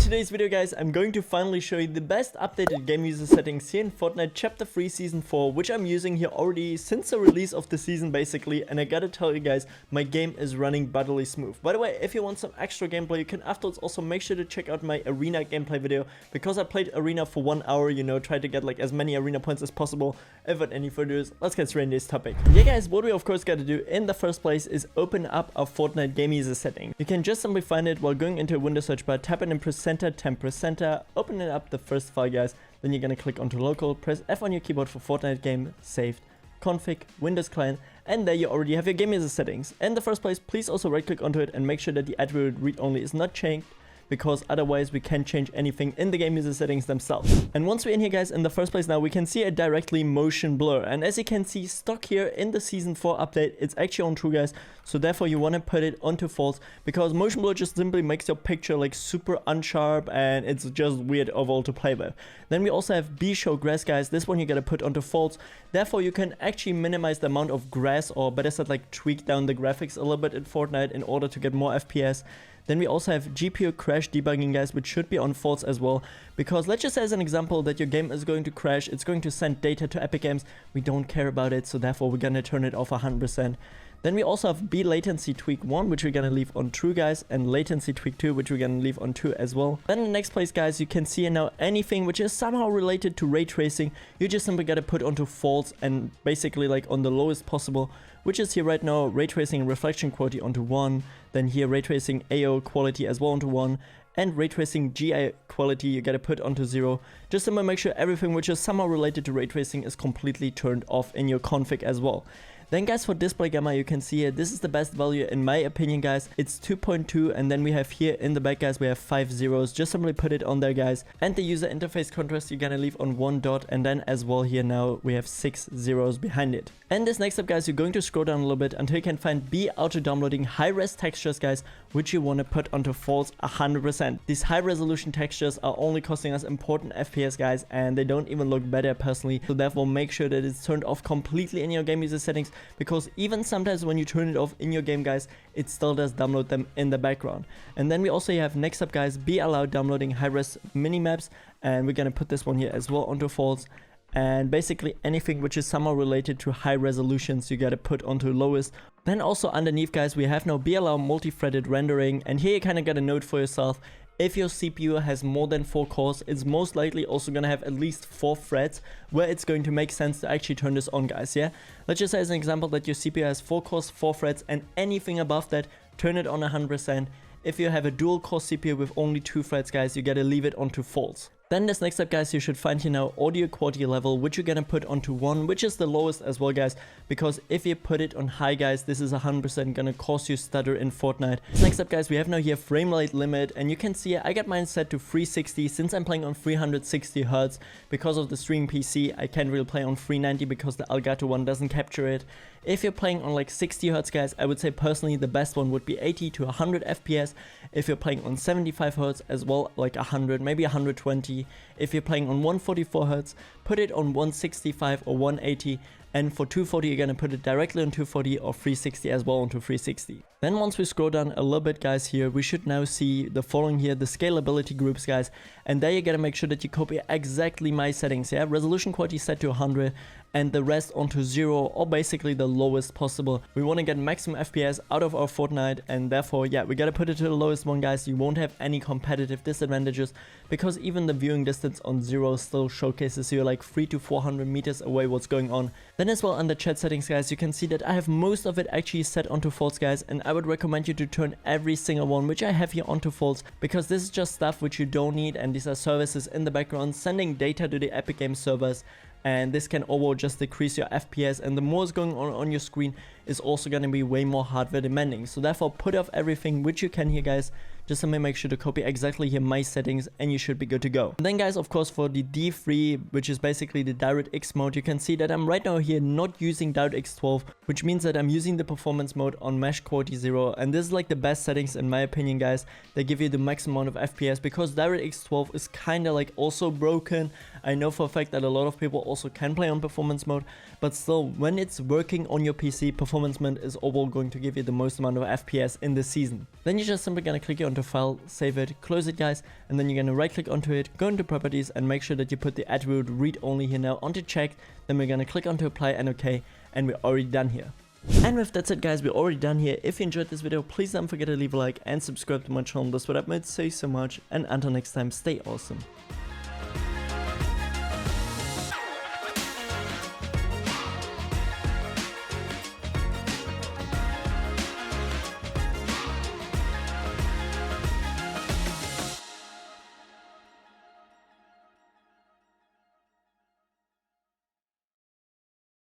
today's video, guys, I'm going to finally show you the best updated game user settings here in Fortnite Chapter 3 Season 4, which I'm using here already since the release of the season basically, and I gotta tell you guys, my game is running butterly smooth. By the way, if you want some extra gameplay, you can afterwards also make sure to check out my arena gameplay video, because I played arena for 1 hour, you know, tried to get like as many arena points as possible. Without any further ado, let's get straight into this topic. Yeah guys, what we of course gotta do in the first place is open up our Fortnite game user setting. You can just simply find it while going into a Windows search bar, tap it and press center, press center, open it up the first file, guys. Then you're gonna click onto local, press F on your keyboard for Fortnite game, saved, config, Windows client, and there you already have your game user settings. In the first place, please also right click onto it and make sure that the attribute read only is not changed, because otherwise we can't change anything in the game user settings themselves. And once we're in here, guys, in the first place now, we can see a directly motion blur, and as you can see, stock here in the season 4 update, it's actually on true, guys, so therefore you want to put it onto false, because motion blur just simply makes your picture like super unsharp and it's just weird overall to play with. Then we also have B show grass, guys. This one you gotta put onto false, therefore you can actually minimize the amount of grass, or better said, like tweak down the graphics a little bit in Fortnite in order to get more FPS. Then we also have GPU crash debugging, guys, which should be on false as well, because let's just say as an example that your game is going to crash, it's going to send data to Epic Games, we don't care about it, so therefore we're gonna turn it off 100%. Then we also have B latency tweak 1, which we're gonna leave on true, guys, and latency tweak 2, which we're gonna leave on true as well. Then in the next place, guys, you can see now anything which is somehow related to ray tracing, you just simply gotta put onto false and basically like on the lowest possible, which is here right now, ray tracing reflection quality onto 1, then here ray tracing AO quality as well onto 1, and ray tracing GI quality you gotta put onto 0. Just simply make sure everything which is somehow related to ray tracing is completely turned off in your config as well. Then guys, for display gamma, you can see here, this is the best value in my opinion, guys. It's 2.2, and then we have here in the back, guys, we have 5 zeros. Just simply put it on there, guys. And the user interface contrast you're gonna leave on 1 dot, and then as well here now we have 6 zeros behind it. And this next up, guys, you're going to scroll down a little bit until you can find B auto downloading high res textures, guys, which you want to put onto false 100%. These high resolution textures are only costing us important FPS, guys, and they don't even look better personally, so therefore make sure that it's turned off completely in your game user settings, because even sometimes when you turn it off in your game, guys, it still does download them in the background. And then we also have next up, guys, be allowed downloading high-res minimaps, and we're gonna put this one here as well onto false. And basically anything which is somehow related to high resolutions you gotta put onto lowest. Then also underneath, guys, we have now be allow multi-threaded rendering, and here you kind of gotta note for yourself, if your CPU has more than 4 cores, it's most likely also gonna have at least 4 threads where it's going to make sense to actually turn this on, guys. Yeah, let's just say as an example that your CPU has 4 cores, 4 threads, and anything above that, turn it on 100%. If you have a dual core CPU with only 2 threads, guys, you gotta leave it onto false. Then this next up, guys, you should find here now audio quality level, which you're gonna put onto 1, which is the lowest as well, guys, because if you put it on high, guys, this is 100% gonna cause you stutter in Fortnite. Next up, guys, we have now here frame rate limit, and you can see I got mine set to 360 since I'm playing on 360 Hz. Because of the streaming PC, I can't really play on 390 because the Elgato one doesn't capture it. If you're playing on like 60 Hz, guys, I would say personally the best one would be 80 to 100 FPS. If you're playing on 75 Hz as well, like 100, maybe 120. If you're playing on 144 Hz, put it on 165 or 180. And for 240, you're gonna put it directly on 240 or 360 as well onto 360. Then once we scroll down a little bit, guys, here we should now see the following here, the scalability groups, guys, and there you gotta make sure that you copy exactly my settings. Yeah, resolution quality set to 100 and the rest onto 0, or basically the lowest possible. We want to get maximum FPS out of our Fortnite, and therefore, yeah, we gotta put it to the lowest one, guys. You won't have any competitive disadvantages, because even the viewing distance on 0 still showcases you like 300 to 400 meters away what's going on. Then as well under chat settings, guys, you can see that I have most of it actually set onto false, guys, and I would recommend you to turn every single one which I have here onto false, because this is just stuff which you don't need, and these are services in the background sending data to the Epic Games servers, and this can overall just decrease your FPS, and the more is going on your screen is also going to be way more hardware demanding. So therefore put off everything which you can here, guys. Just simply make sure to copy exactly here my settings, and you should be good to go. And then, guys, of course, for the D3, which is basically the DirectX mode, you can see that I'm right now here not using DirectX 12, which means that I'm using the performance mode on mesh quality 0, and this is like the best settings in my opinion, guys. They give you the maximum amount of FPS, because DirectX 12 is kind of like also broken. I know for a fact that a lot of people also can play on performance mode, but still, when it's working on your PC, performance mode is overall going to give you the most amount of FPS in the season. Then you're just simply gonna click here on onto file, save it, close it guys, and then you're gonna right click onto it, go into properties and make sure that you put the attribute read only here now onto checked. Then we're gonna click onto apply and OK, and we're already done here. And with that said guys, we're already done here. If you enjoyed this video, please don't forget to leave a like and subscribe to my channel. That's what I might say so much, and until next time, stay awesome.